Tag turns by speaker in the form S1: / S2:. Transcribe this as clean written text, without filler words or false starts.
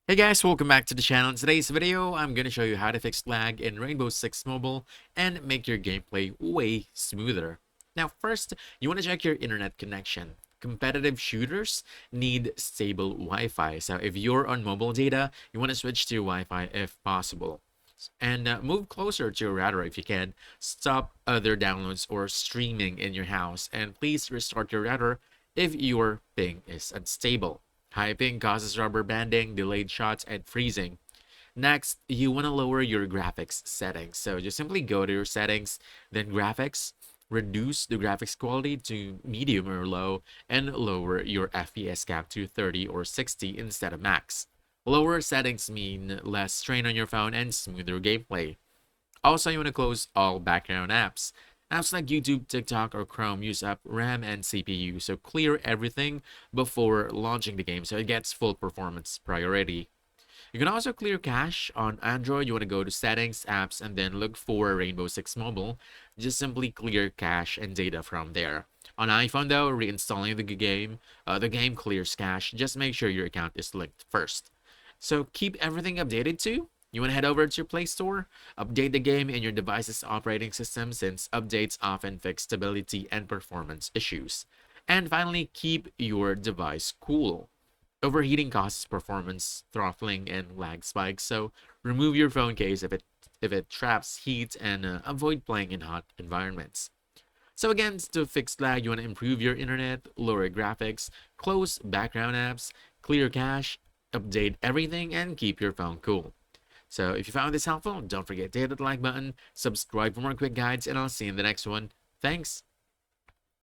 S1: Hey guys, welcome back to the channel. In today's video, I'm going to show you how to fix lag in Rainbow Six Mobile and make your gameplay way smoother. Now first, you want to check your internet connection. Competitive shooters need stable Wi-Fi, so if you're on mobile data, you want to switch to Wi-Fi if possible. And move closer to your router if you can. Stop other downloads or streaming in your house, and please restart your router if your ping is unstable. High ping causes rubber banding, delayed shots, and freezing. Next, you want to lower your graphics settings. So just simply go to your settings, then graphics, reduce the graphics quality to medium or low, and lower your FPS cap to 30 or 60 instead of max. Lower settings mean less strain on your phone and smoother gameplay. Also, you want to close all background apps. Apps like YouTube, TikTok, or Chrome use up RAM and CPU, so clear everything before launching the game so it gets full performance priority. You can also clear cache. On Android, you want to go to Settings, Apps, and then look for Rainbow Six Mobile. Just simply clear cache and data from there. On iPhone, though, reinstalling the game clears cache. Just make sure your account is linked first. So keep everything updated too. You want to head over to your Play Store, update the game in your device's operating system since updates often fix stability and performance issues. And finally, keep your device cool. Overheating causes performance throttling and lag spikes, so remove your phone case if it traps heat and avoid playing in hot environments. So again, to fix lag, you want to improve your internet, lower graphics, close background apps, clear cache, update everything, and keep your phone cool. So if you found this helpful, don't forget to hit that like button, subscribe for more quick guides, and I'll see you in the next one. Thanks!